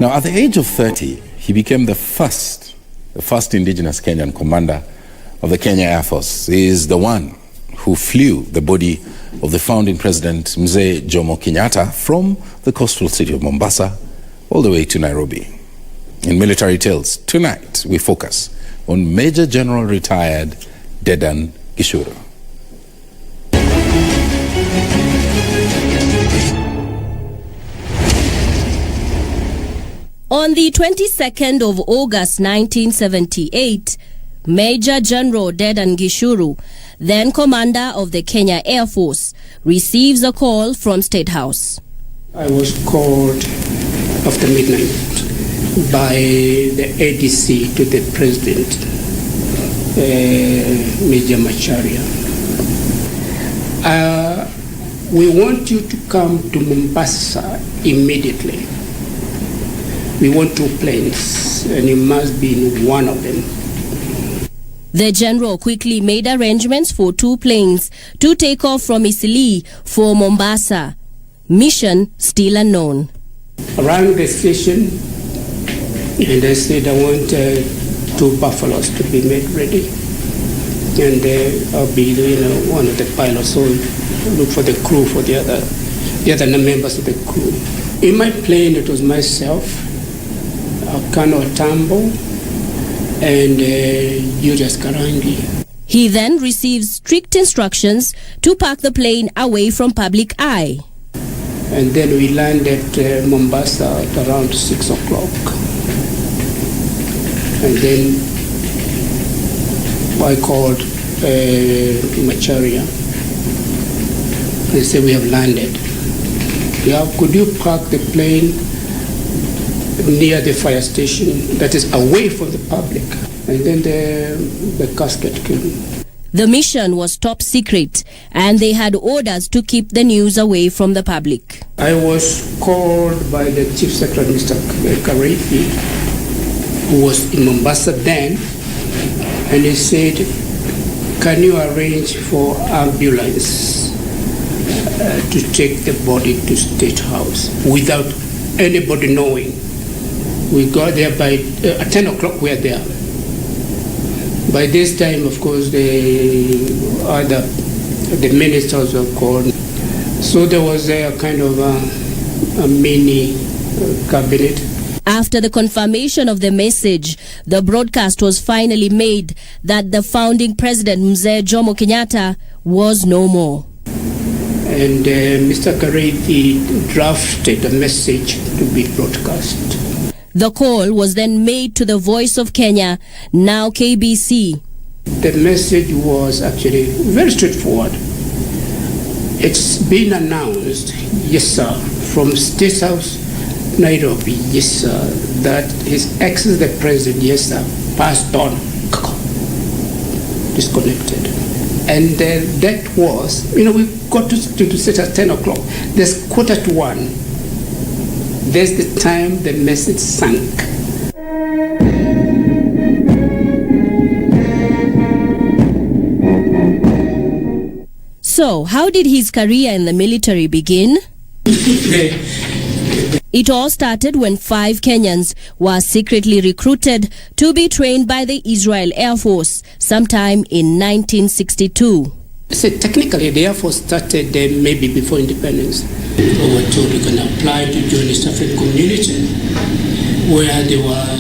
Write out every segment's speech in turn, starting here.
Now, at the age of 30, he became the first indigenous Kenyan commander of the Kenya Air Force. He is the one who flew the body of the founding president, Mzee Jomo Kenyatta, from the coastal city of Mombasa all the way to Nairobi. In Military Tales, tonight we focus on Major General retired Dedan Gichuru. On the 22nd of August 1978, Major General Dedan Gichuru, then commander of the Kenya Air Force, receives a call from State House. I was called after midnight by the ADC to the president, Major Macharia. We want you to come to Mombasa immediately. We want 2 planes, and you must be in one of them. The general quickly made arrangements for 2 planes to take off from Isili for Mombasa. Mission still unknown. I rang the station and I said I want 2 buffaloes to be made ready. And I'll be one of the pilots, so look for the crew, for the other members of the crew. In my plane, it was myself, Kano Tambo, and Julius Karangi. He then receives strict instructions to park the plane away from public eye. And then we landed Mombasa at around 6 o'clock. And then I called Macharia. They said, we have landed. Yeah, could you park the plane near the fire station, that is away from the public? And then the casket came. The mission was top secret, and they had orders to keep the news away from the public. I was called by the Chief Secretary, Mr. Kareithi, who was in Mombasa then, and he said, can you arrange for ambulance to take the body to State House without anybody knowing? We got there by at 10 o'clock. We are there. By this time, of course, the ministers were called. So there was a kind of a mini cabinet. After the confirmation of the message, the broadcast was finally made that the founding president, Mzee Jomo Kenyatta, was no more. And Mr. Kareithi drafted a message to be broadcast. The call was then made to the Voice of Kenya, now KBC. The message was actually very straightforward. It's been announced, yes sir, from State House, Nairobi, yes sir, that His Excellency the President, yes sir, passed on, disconnected. And that was, we got to sit at 10 o'clock. There's 1:45. There's the time the message sank. So, how did his career in the military begin? It all started when 5 Kenyans were secretly recruited to be trained by the Israel Air Force sometime in 1962. So technically, the Air Force started maybe before independence. We were told you can apply to join East African Community, where they were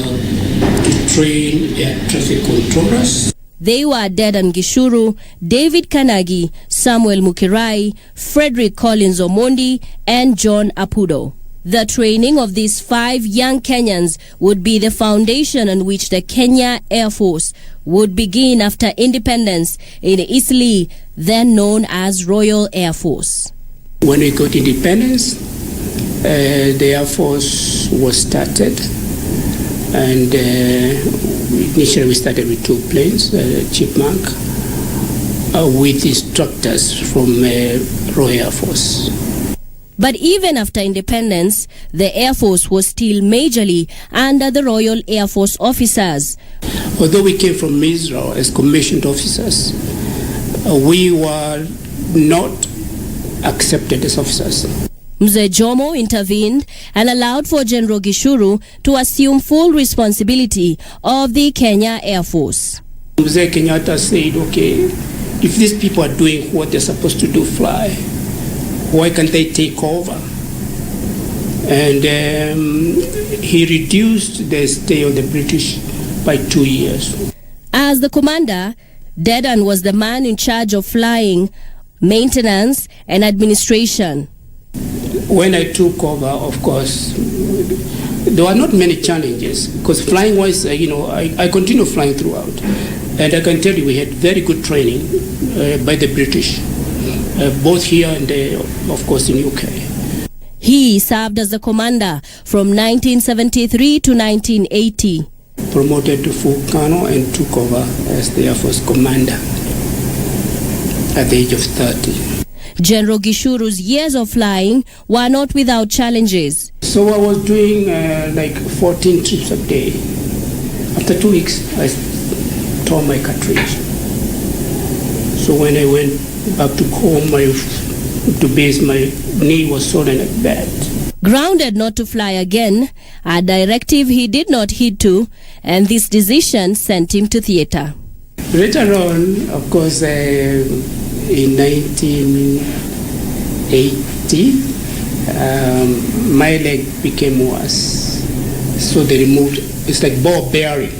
to train air traffic controllers. They were Dedan Gichuru, David Kanagi, Samuel Mukirai, Frederick Collins Omondi, and John Apudo. The training of these 5 young Kenyans would be the foundation on which the Kenya Air Force would begin after independence in Isili, then known as Royal Air Force. When we got independence, the Air Force was started, and initially we started with 2 planes, Chipmunk, with instructors from Royal Air Force. But even after independence, the Air Force was still majorly under the Royal Air Force officers. Although we came from Israel as commissioned officers, we were not accepted as officers. Mzee Jomo intervened and allowed for General Gichuru to assume full responsibility of the Kenya Air Force. Mzee Kenyatta said, okay, if these people are doing what they're supposed to do, fly, why can't they take over? And he reduced the stay of the British by 2 years. As the commander, Dedan was the man in charge of flying, maintenance, and administration. When I took over, of course, there were not many challenges because flying-wise, I continued flying throughout. And I can tell you we had very good training by the British, both here and, of course, in UK. He served as the commander from 1973 to 1980. Promoted to full colonel and took over as the Air Force commander at the age of 30. General Gichuru's years of flying were not without challenges. So I was doing like 14 trips a day. After 2 weeks, I tore my cartridge. So when I went back to home, to base, my knee was swollen at bad. Grounded not to fly again, a directive he did not heed to, and this decision sent him to theatre. Later on, of course, in 1980, my leg became worse. So they removed, it's like ball bearing,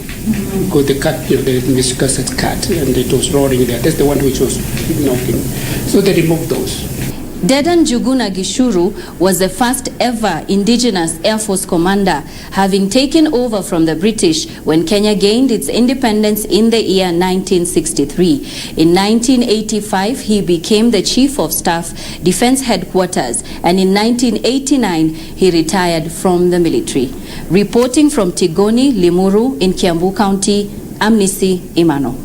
because the cut, the meniscus had cut and it was rolling there. That's the one which was knocking. So they removed those. Dedan Gichuru was the first ever indigenous Air Force commander, having taken over from the British when Kenya gained its independence in the year 1963. In 1985, he became the Chief of Staff, Defense Headquarters, and in 1989, he retired from the military. Reporting from Tigoni, Limuru in Kiambu County, I'm Nisi Imano.